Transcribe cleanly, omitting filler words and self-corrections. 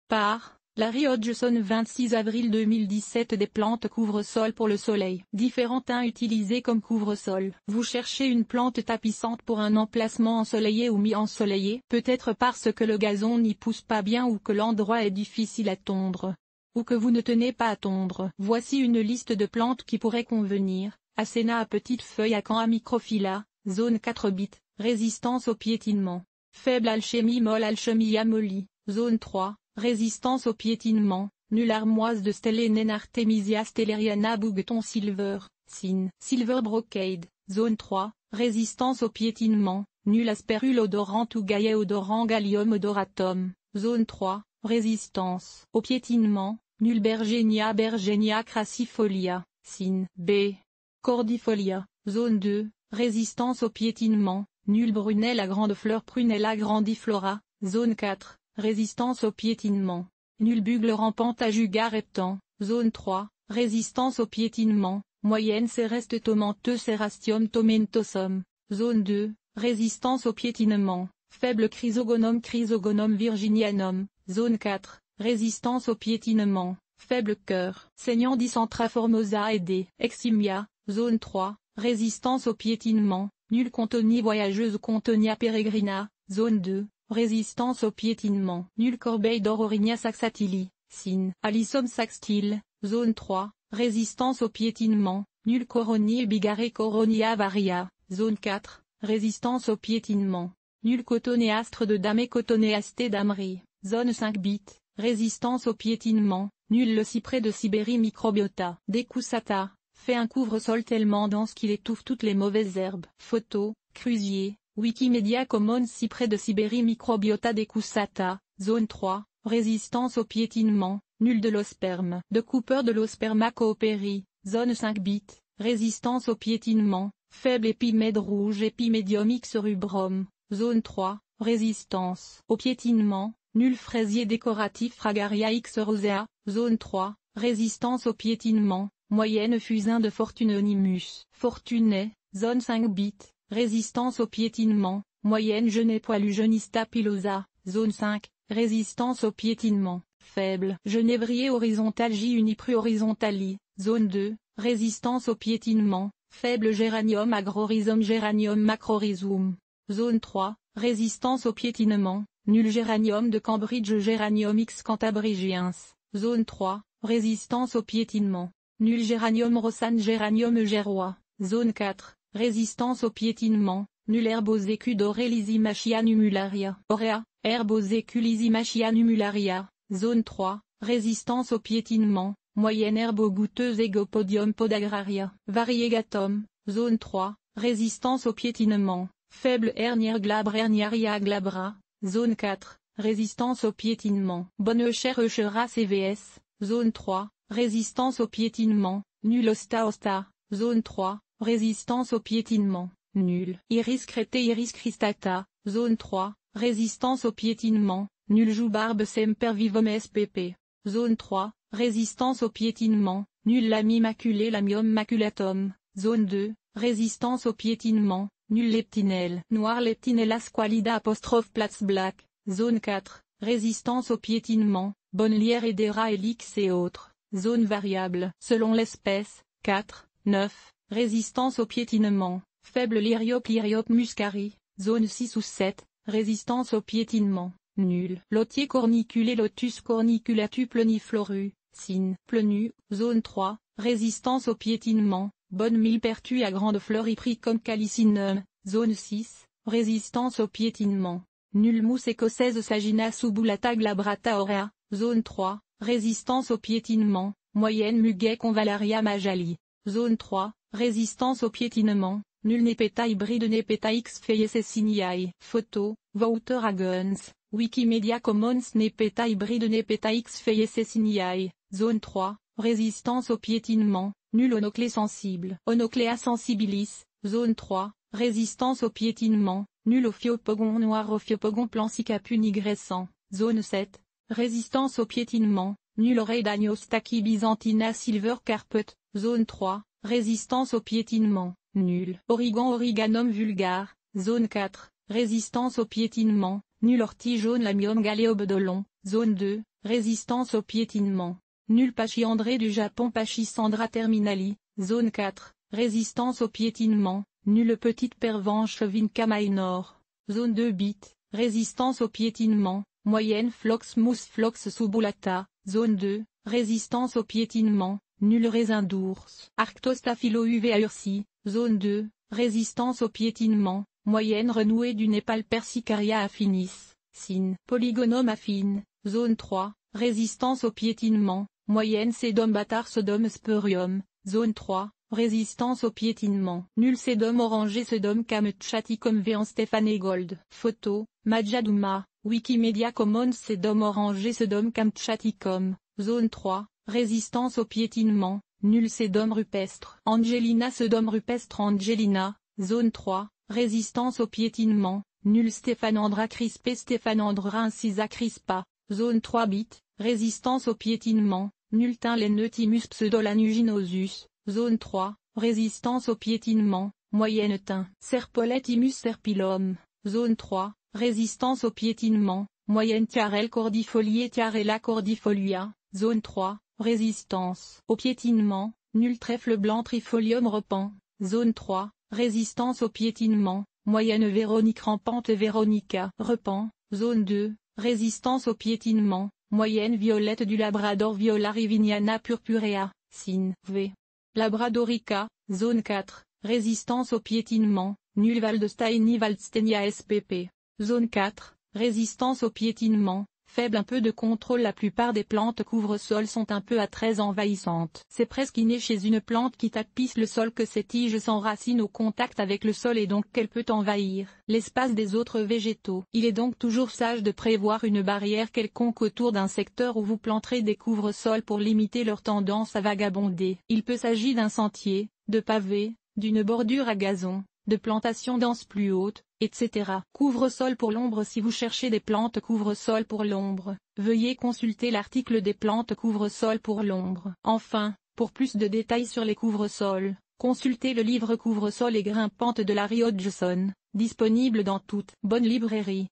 Par Larry Hodgson 26 avril 2017. Des plantes couvre-sol pour le soleil. Différents teints utilisés comme couvre-sol. Vous cherchez une plante tapissante pour un emplacement ensoleillé ou mi-ensoleillé. Peut-être parce que le gazon n'y pousse pas bien ou que l'endroit est difficile à tondre. Ou que vous ne tenez pas à tondre. Voici une liste de plantes qui pourraient convenir. Acéna à petites feuilles, Acan à microphylla, zone 4 bits, résistance au piétinement. Faible alchimie, molle alchimia molly, zone 3, résistance au piétinement. Nulle armoise de Stellenen Artemisia stelleriana bougeton silver, sin, silver brocade, zone 3, résistance au piétinement. Nulle asperule odorante ou gaillet odorant Gallium odoratum, zone 3, résistance au piétinement. Nulle bergenia crassifolia, sin, b. Cordifolia, zone 2, résistance au piétinement. Nulle brunelle à grande fleur Prunella grandiflora, zone 4, résistance au piétinement. Nulle bugle rampante à Juga reptan, zone 3, résistance au piétinement. Moyenne Céreste tomenteux Cerastium tomentosum, zone 2, résistance au piétinement. Faible Chrysogonum virginianum, zone 4, résistance au piétinement. Faible cœur saignant Dicentraformosa et D. Eximia, zone 3, résistance au piétinement. Nulle Contonie voyageuse Contonia peregrina, zone 2, résistance au piétinement. Nulle corbeille d'Aurorinia saxatili, sin. Alyssum saxtile, zone 3, résistance au piétinement. Nulle Coronie bigarré Coronia varia, zone 4, résistance au piétinement. Nulle Cotonéastre de Dame Cotonéasté d'Amri, zone 5 bits, résistance au piétinement. Nul le cyprès de Sibérie microbiota. Decussata, fait un couvre-sol tellement dense qu'il étouffe toutes les mauvaises herbes. Photo, Cruzier, Wikimedia Commons cyprès de Sibérie microbiota Decussata, zone 3, résistance au piétinement. Nul de l'osperme. De Cooper de l'osperma cooperi, zone 5 bits, résistance au piétinement. Faible épimède rouge Epimedium X rubrum, zone 3, résistance au piétinement. Nul fraisier décoratif Fragaria X rosea, zone 3, résistance au piétinement. Moyenne fusain de Fortunonimus fortuné, zone 5 bits, résistance au piétinement. Moyenne genêt poilu Genista pilosa, zone 5, résistance au piétinement. Faible genévrier horizontal J unipru horizontali, zone 2, résistance au piétinement. Faible géranium agrorhizum géranium macrorhizum, zone 3, résistance au piétinement. Nul géranium de Cambridge Géranium X cantabrigiens, zone 3, résistance au piétinement. Nul géranium rossane Géranium eugérois, zone 4, résistance au piétinement. Nul herbosecue doré Lysimachia numularia. Aurea, herbosecue Lysimachia numularia, zone 3, résistance au piétinement. Moyenne herbe goûteuse Egopodium podagraria. Variegatum, zone 3, résistance au piétinement. Faible hernière glabre Herniaria glabra, zone 4, résistance au piétinement. Bonne Euchera CVS, zone 3, résistance au piétinement. Nul Osta, zone 3, résistance au piétinement. Nul Iris crété Iris cristata, zone 3, résistance au piétinement. Nul Joubarbe sempervivum SPP, zone 3, résistance au piétinement. Nul Lami maculé Lamium maculatum, zone 2, résistance au piétinement. Nul leptinelle noir Leptinella squalida apostrophe Platz black, zone 4, résistance au piétinement. Bonne lière Hedera helix et autres, zone variable selon l'espèce. 4, 9, résistance au piétinement. Faible Lyriope muscari, zone 6 ou 7, résistance au piétinement. Nul Lotier corniculé Lotus corniculatu plenifloru, sin. Plenu, zone 3, résistance au piétinement. Bonne millepertuis à grande fleur Ipricum calicinum, zone 6, résistance au piétinement. Nulle mousse écossaise Sagina subulata glabrata aurea, zone 3, résistance au piétinement. Moyenne muguet Convallaria majali, zone 3, résistance au piétinement. Nul Nepeta hybride Nepeta X feiesessiniae. Photo, Wouter Hagens, Wikimedia Commons Nepeta hybride Nepeta X feiesessiniae, zone 3, résistance au piétinement. Nul onoclé sensible Onoclea sensibilis, zone 3, résistance au piétinement. Nul Ophiopogon noir Ophiopogon plansicapu nigressant, zone 7, résistance au piétinement. Nul oreille d'agneau Stachy byzantina silver carpet, zone 3, résistance au piétinement. Nul Origan Origanum vulgare, zone 4, résistance au piétinement. Nul ortie jaune Lamium galeobedolon, zone 2, résistance au piétinement. Nul Pachyandré du Japon Pachycandra terminali, zone 4, résistance au piétinement. Nulle petite pervenche Vinca minor, zone 2 bit, résistance au piétinement. Moyenne Phlox mousse Phlox subulata, zone 2, résistance au piétinement. Nul raisin d'ours. Arctostaphilo uvea ursi, zone 2, résistance au piétinement. Moyenne renouée du Népal Persicaria affinis, sin. Polygonome affine, zone 3, résistance au piétinement. Moyenne Sedum batar Sodom spurium, zone 3, résistance au piétinement. Nul Sedum orangé Sedum kamchaticum vean Stéphane Gold. Photo, Majaduma, Wikimedia Commons Sedum orangé Sedum kamchaticum, zone 3, résistance au piétinement. Nul Sedum rupestre. Angelina Sedum rupestre Angelina, zone 3, résistance au piétinement. Nul Stéphanandra crispé Stéphanandra incisa crispa, zone 3 bit, résistance au piétinement. Nul Tinlenetimus pseudolanugineosus, zone 3, résistance au piétinement. Moyenne Tin. Serpoletimus serpilum, zone 3, résistance au piétinement. Moyenne Tiarel cordifolié Tiarella cordifolia, zone 3, résistance au piétinement. Nul trèfle blanc Trifolium repent, zone 3, résistance au piétinement. Moyenne Véronique rampante Véronica repent, zone 2, résistance au piétinement. Moyenne Violette du Labrador Viola rivignana purpurea, sin. V. Labradorica, zone 4, résistance au piétinement. Nul Waldsteini Waldstenia spp. Zone 4, résistance au piétinement. Faible un peu de contrôle. La plupart des plantes couvre-sol sont un peu à très envahissantes. C'est presque inné chez une plante qui tapisse le sol que ses tiges s'enracinent au contact avec le sol et donc qu'elle peut envahir l'espace des autres végétaux. Il est donc toujours sage de prévoir une barrière quelconque autour d'un secteur où vous planterez des couvre-sols pour limiter leur tendance à vagabonder. Il peut s'agir d'un sentier, de pavés, d'une bordure à gazon, de plantations denses plus hautes, etc. Couvre-sol pour l'ombre. Si vous cherchez des plantes couvre-sol pour l'ombre, veuillez consulter l'article des plantes couvre-sol pour l'ombre. Enfin, pour plus de détails sur les couvre-sols, consultez le livre Couvre-sol et grimpantes de Larry Hodgson, disponible dans toute bonne librairie.